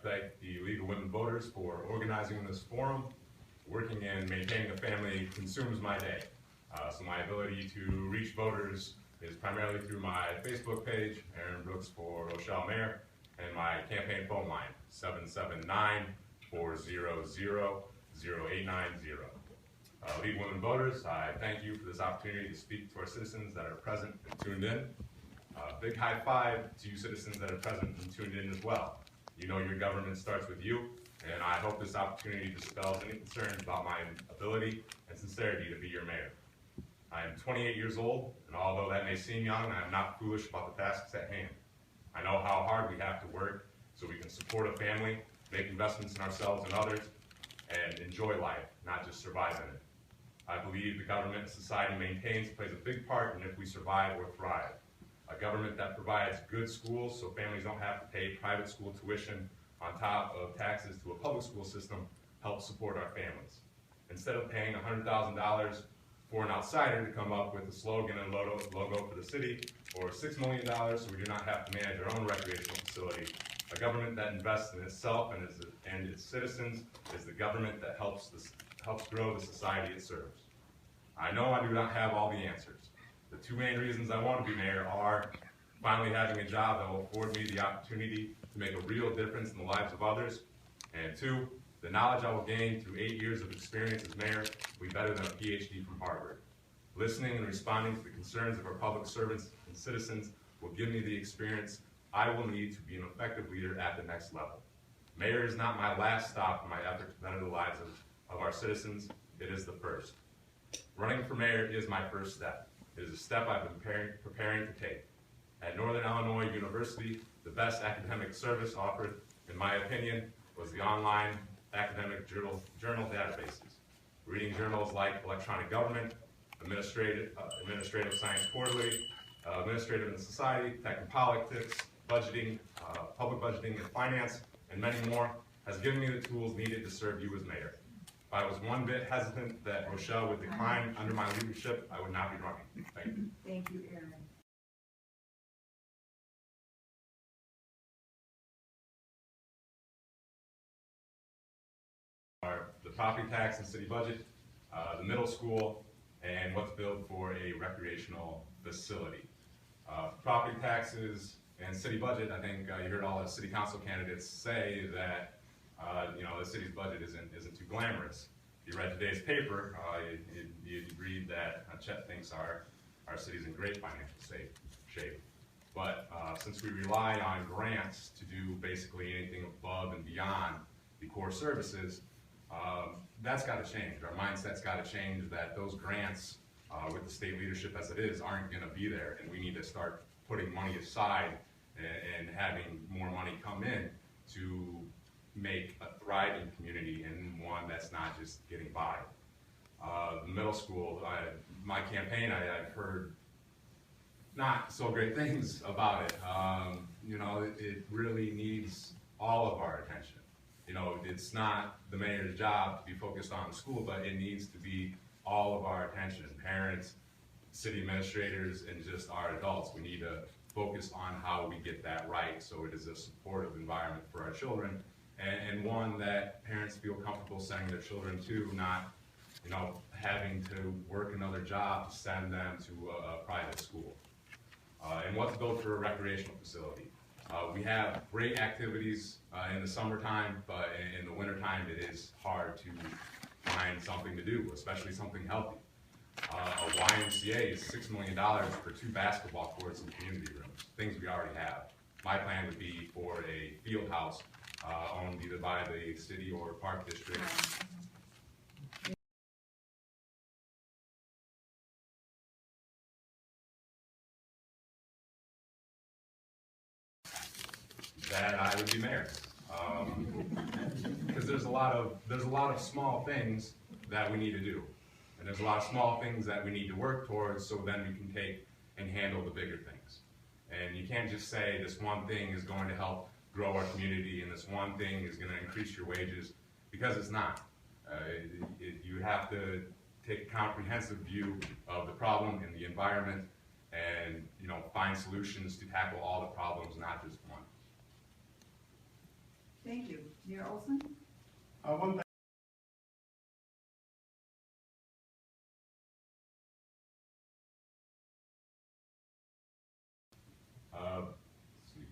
thank the League of Women Voters for organizing this forum. Working and maintaining a family consumes my day. So my ability to reach voters is primarily through my Facebook page, Aaron Brooks for Rochelle Mayor, and my campaign phone line, 779-400-0890. League of Women Voters, I thank you for this opportunity to speak to our citizens that are present and tuned in. Big high five to you citizens that are present and tuned in as well. You know your government starts with you, and I hope this opportunity dispels any concerns about my ability and sincerity to be your mayor. I am 28 years old, and although that may seem young, I am not foolish about the tasks at hand. I know how hard we have to work so we can support a family, make investments in ourselves and others, and enjoy life, not just survive in it. I believe the government and society maintains plays a big part in if we survive or thrive. A government that provides good schools so families don't have to pay private school tuition on top of taxes to a public school system helps support our families. Instead of paying $100,000 for an outsider to come up with a slogan and logo for the city, or $6 million so we do not have to manage our own recreational facility, a government that invests in itself and its citizens is the government that helps grow the society it serves. I know I do not have all the answers. The two main reasons I want to be mayor are finally having a job that will afford me the opportunity to make a real difference in the lives of others, and two, the knowledge I will gain through 8 years of experience as mayor will be better than a PhD from Harvard. Listening and responding to the concerns of our public servants and citizens will give me the experience I will need to be an effective leader at the next level. Mayor is not my last stop in my effort to better the lives of our citizens, it is the first. Running for mayor is my first step. It is a step I've been preparing to take. At Northern Illinois University, the best academic service offered, in my opinion, was the online academic journal databases. Reading journals like Electronic Government, Administrative Science Quarterly, Administrative and Society, Tech and Politics, Budgeting, Public Budgeting and Finance, and many more, has given me the tools needed to serve you as mayor. If I was one bit hesitant that Rochelle would decline under my leadership, I would not be running. Thank you. Thank you, Aaron. The property tax and city budget, the middle school, and what to build for a recreational facility. Property taxes and city budget, I think you heard all the city council candidates say that the city's budget isn't too glamorous. If you read today's paper, you'd read that Chet thinks our city's in great financial shape. But since we rely on grants to do basically anything above and beyond the core services, that's got to change. Our mindset's got to change that those grants, with the state leadership as it is, aren't going to be there, and we need to start putting money aside and having more money come in to make a thriving community and one that's not just getting by. The middle school, my campaign, I've heard not so great things about it. It really needs all of our attention. It's not the mayor's job to be focused on the school, but it needs to be all of our attention. Parents, city administrators, and just our adults. We need to focus on how we get that right so it is a supportive environment for our children, and one that parents feel comfortable sending their children to, not having to work another job to send them to a private school. And what to build for a recreational facility. We have great activities in the summertime, but in the wintertime it is hard to find something to do, especially something healthy. A YMCA is $6 million for 2 basketball courts and community rooms, things we already have. My plan would be for a field house owned either by the city or park district. That I would be mayor, because there's a lot of small things that we need to do, and there's a lot of small things that we need to work towards, so then we can take and handle the bigger things. And you can't just say this one thing is going to help grow our community and this one thing is going to increase your wages, because it's not. You have to take a comprehensive view of the problem and the environment, and find solutions to tackle all the problems, not just one. Thank you. Mayor Olson? One thing.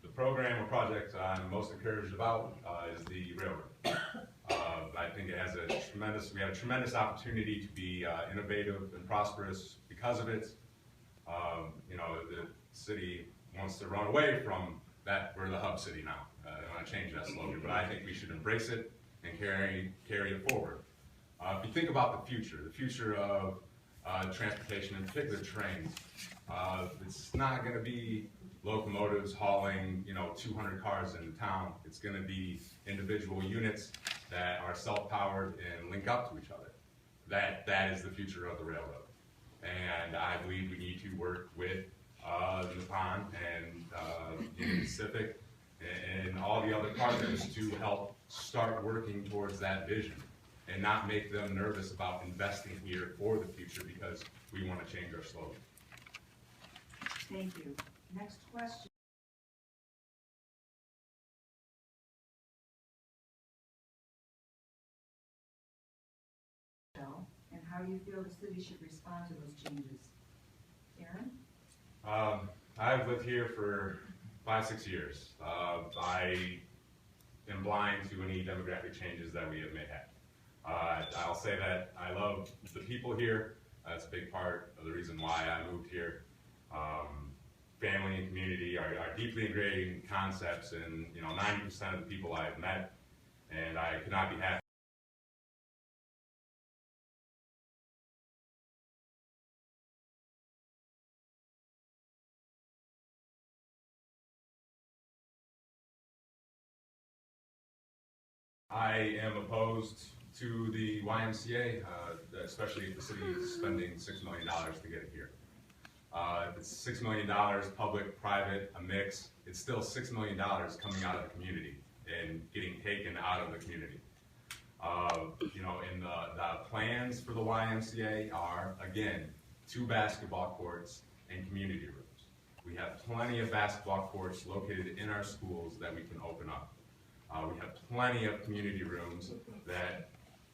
The program or project I'm most encouraged about is the railroad. I think it has we have a tremendous opportunity to be innovative and prosperous because of it. You know, the city wants to run away from that. We're the hub city now. I want to change that slogan, but I think we should embrace it and carry it forward. If you think about the future of transportation, in particular trains, it's not going to be locomotives hauling, 200 cars into town. It's going to be individual units that are self-powered and link up to each other. That is the future of the railroad. And I believe we need to work with Nippon and Union Pacific and all the other partners to help start working towards that vision and not make them nervous about investing here for the future because we want to change our slogan. Thank you. Next question. And how you feel the city should respond to those changes. Aaron? I've lived here for 5-6 years. I am blind to any demographic changes that we may have. I'll say that I love the people here. That's a big part of the reason why I moved here. Family and community are deeply ingrained concepts, and 90% of the people I've met, and I could not be happier. I am opposed to the YMCA, especially if the city is spending $6 million to get it here. If it's $6 million, public, private, a mix, it's still $6 million coming out of the community and getting taken out of the community. And the plans for the YMCA are, again, 2 basketball courts and community rooms. We have plenty of basketball courts located in our schools that we can open up. We have plenty of community rooms that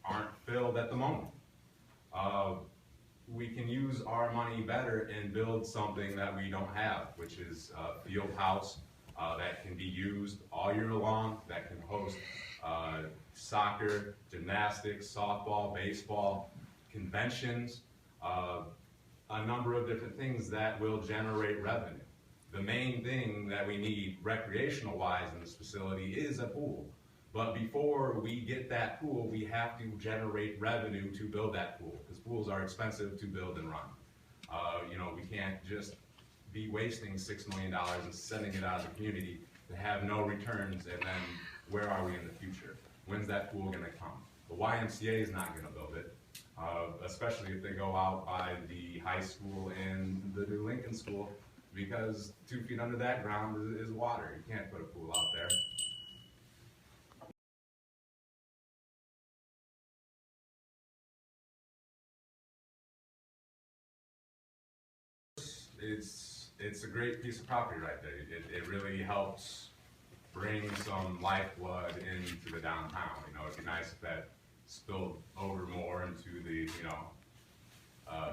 aren't filled at the moment. We can use our money better and build something that we don't have, which is a field house that can be used all year long, that can host soccer, gymnastics, softball, baseball, conventions, a number of different things that will generate revenue. The main thing that we need recreational-wise in this facility is a pool. But before we get that pool, we have to generate revenue to build that pool, because pools are expensive to build and run. We can't just be wasting $6 million and sending it out of the community to have no returns, and then where are we in the future? When's that pool going to come? The YMCA is not going to build it, especially if they go out by the high school and the new Lincoln School, because 2 feet under that ground is water. You can't put a pool out there. It's a great piece of property right there. It really helps bring some lifeblood into the downtown. It'd be nice if that spilled over more into the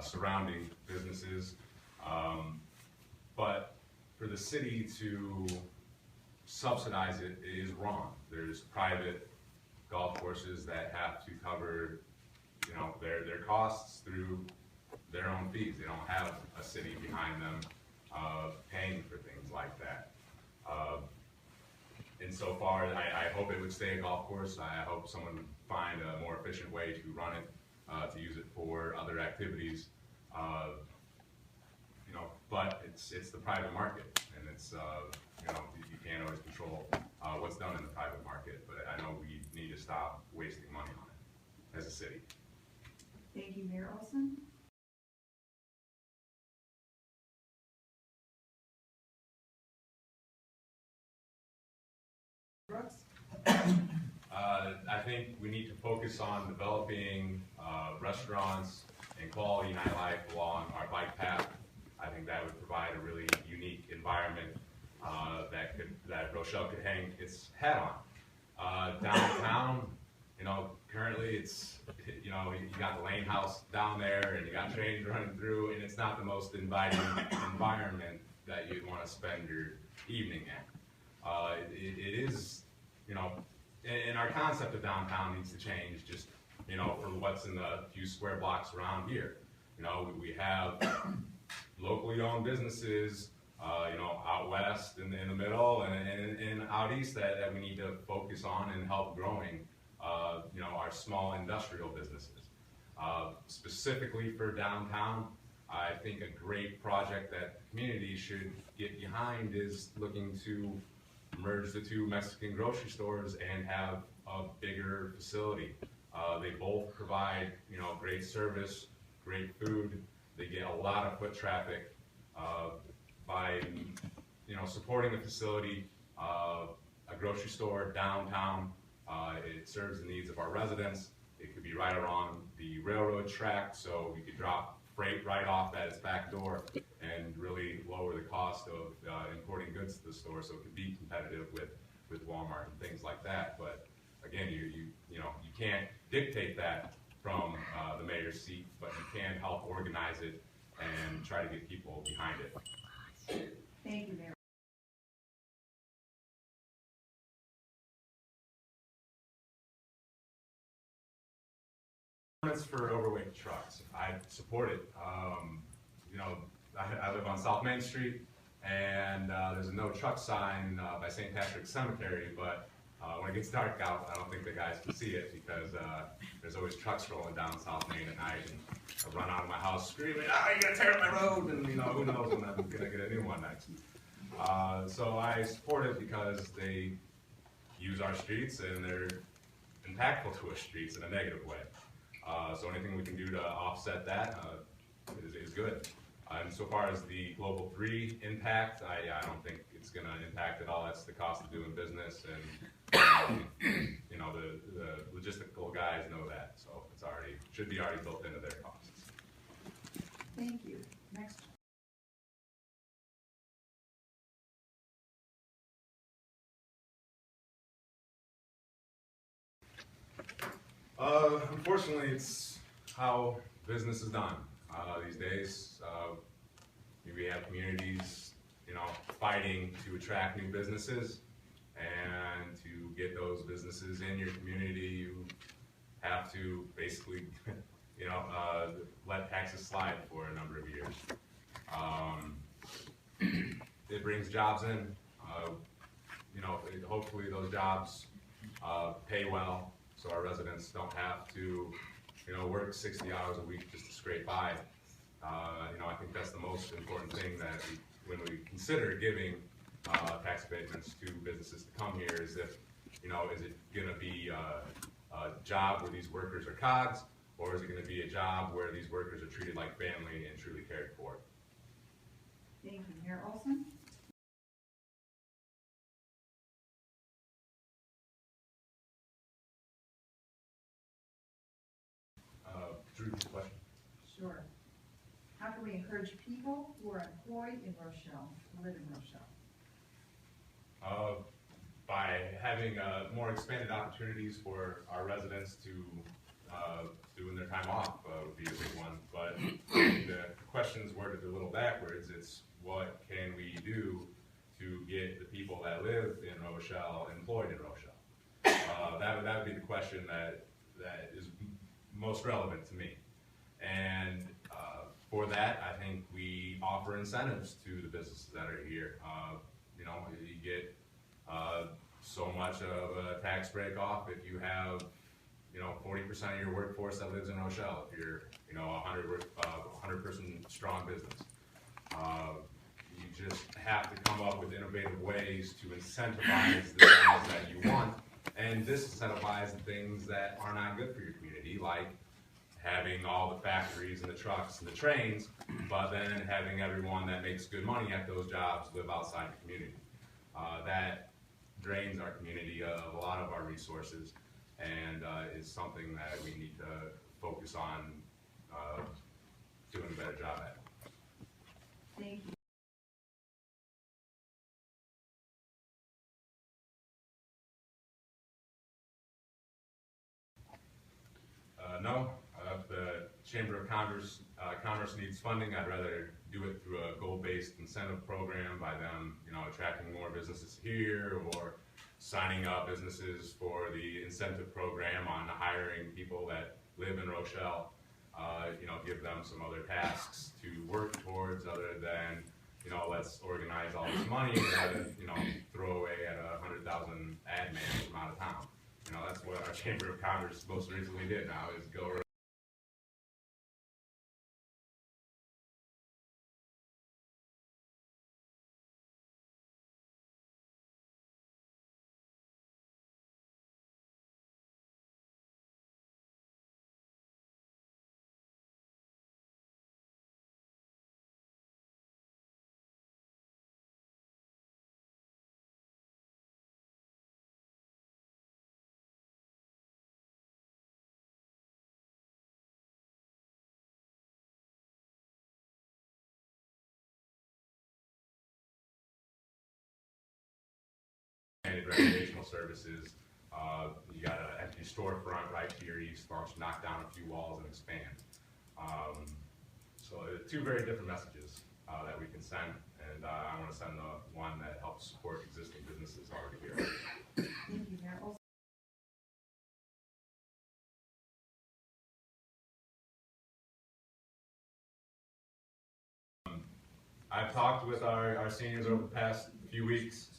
surrounding businesses. But for the city to subsidize it is wrong. There's private golf courses that have to cover, their costs through their own fees. They don't have a city behind them paying for things like that. And so far, I hope it would stay a golf course. I hope someone would find a more efficient way to run it, to use it for other activities. But it's the private market, and it's you can't always control what's done in the private market. But I know we need to stop wasting money on it as a city. Thank you, Mayor Olson. Brooks? I think we need to focus on developing restaurants and quality nightlife along our bike path. I think that would provide a really unique environment that Rochelle could hang its hat Downtown, currently it's, you got the Lane House down there and you got trains running through, and it's not the most inviting environment that you'd want to spend your evening at. It is, and our concept of downtown needs to change just, for what's in the few square blocks around here. We have locally owned businesses, out west in the middle and out east that we need to focus on and help growing, our small industrial businesses. Specifically for downtown, I think a great project that community should get behind is looking to merge the two Mexican grocery stores and have a bigger facility. They both provide, great service, great food. They get a lot of foot traffic by, supporting the facility. A grocery store downtown, it serves the needs of our residents. It could be right along the railroad track, so we could drop freight right off at its back door and really lower the cost of importing goods to the store, so it could be competitive with Walmart and things like that. But again, you can't dictate that from the mayor's seat, but you can help organize it and try to get people behind it. Thank you, Mayor. For overweight trucks, I support it. I live on South Main Street, and there's a no truck sign by St. Patrick's Cemetery, but when it gets dark out, I don't think the guys can see it because there's always trucks rolling down South Main at night, and I run out of my house screaming, you gotta tear up my road, and who knows when I'm gonna get a new one next. So I support it because they use our streets and they're impactful to our streets in a negative way. So anything we can do to offset that is good. And so far as the Global 3 impact, I don't think it's going to impact at all. That's the cost of doing business, and the logistical guys know that, so it's should be already built into their costs. Thank you. Next. Unfortunately, it's how business is done these days. We have communities, fighting to attract new businesses, and to get those businesses in your community, you have to basically, let taxes slide for a number of years. It brings jobs in. Hopefully those jobs pay well, so our residents don't have to, work 60 hours a week just to scrape by. I think that's the most important thing that when we consider giving tax abatements to businesses to come here is if, is it going to be a job where these workers are cogs, or is it going to be a job where these workers are treated like family and truly cared for? Thank you. Mayor Olson? Question. Sure. How can we encourage people who are employed in Rochelle to live in Rochelle? By having more expanded opportunities for our residents to do in their time off would be a big one. But the question's worded a little backwards. It's what can we do to get the people that live in Rochelle employed in Rochelle? That would be the question that is most relevant to me. And for that, I think we offer incentives to the businesses that are here. You get so much of a tax break off if you have 40% of your workforce that lives in Rochelle. If you're 100 person strong business, you just have to come up with innovative ways to incentivize the things that you want and disincentivize the things that are not good for your community, like having all the factories and the trucks and the trains, but then having everyone that makes good money at those jobs live outside the community. That drains our community of a lot of our resources, and is something that we need to focus on doing a better job at. Thank you. Chamber of Commerce needs funding, I'd rather do it through a goal-based incentive program by them, attracting more businesses here, or signing up businesses for the incentive program on hiring people that live in Rochelle. Give them some other tasks to work towards other than, let's organize all this money rather than, throw away at 100,000 ad man from out of town. That's what our Chamber of Commerce most recently did now, is go around recreational services. You got an empty storefront right to your east. Why don't you knock down a few walls and expand? So two very different messages that we can send, and I want to send the one that helps support existing businesses already here. Thank you, Mayor. I've talked with our seniors over the past few weeks.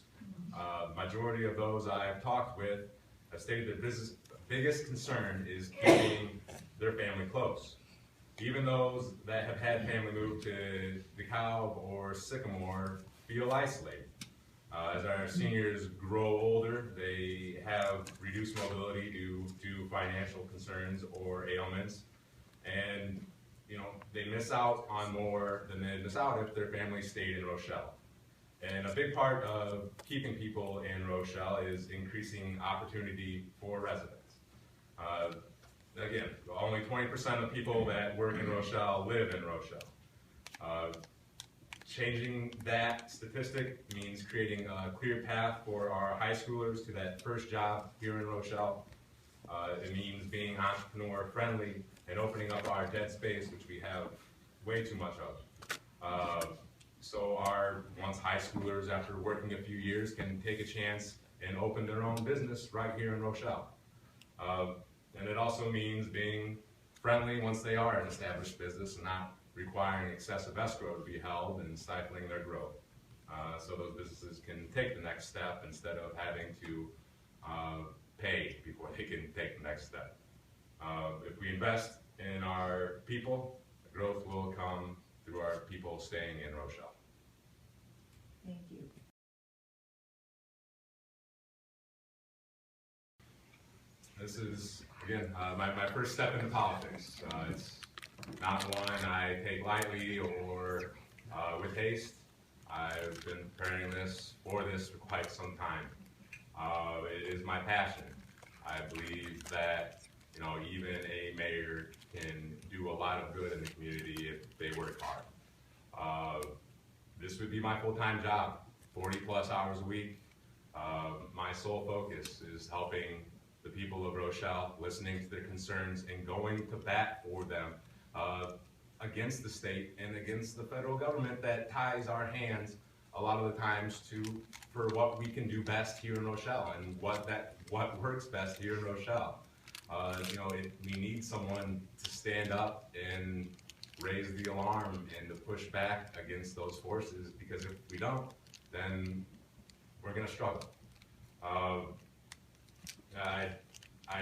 Majority of those I've talked with have stated their biggest concern is keeping their family close. Even those that have had family move to DeKalb or Sycamore feel isolated. As our seniors grow older, they have reduced mobility due to financial concerns or ailments, and they miss out on more than they'd miss out if their family stayed in Rochelle. And a big part of keeping people in Rochelle is increasing opportunity for residents. Again, only 20% of people that work in Rochelle live in Rochelle. Changing that statistic means creating a clear path for our high schoolers to that first job here in Rochelle. It means being entrepreneur friendly and opening up our dead space, which we have way too much of. So our once high schoolers, after working a few years, can take a chance and open their own business right here in Rochelle. And it also means being friendly once they are an established business and not requiring excessive escrow to be held and stifling their growth. So those businesses can take the next step instead of having to pay before they can take the next step. If we invest in our people, growth will come through our people staying in Rochelle. Thank you. This is, again, my first step into politics. It's not one I take lightly or with haste. I've been preparing for this for quite some time. It is my passion. I believe that even a mayor can do a lot of good in the community if they work hard. This would be my full-time job, 40+ hours a week. My sole focus is helping the people of Rochelle, listening to their concerns and going to bat for them against the state and against the federal government that ties our hands a lot of the times for what we can do best here in Rochelle and what works best here in Rochelle. We need someone to stand up and raise the alarm and to push back against those forces, because if we don't, then we're going to struggle. I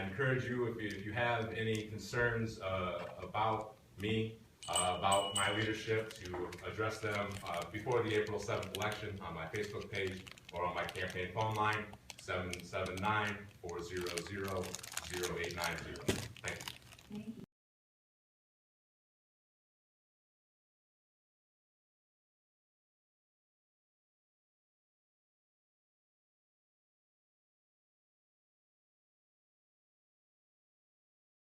encourage you, if you have any concerns about me, about my leadership, to address them before the April 7th election on my Facebook page or on my campaign phone line, 779-400-0890.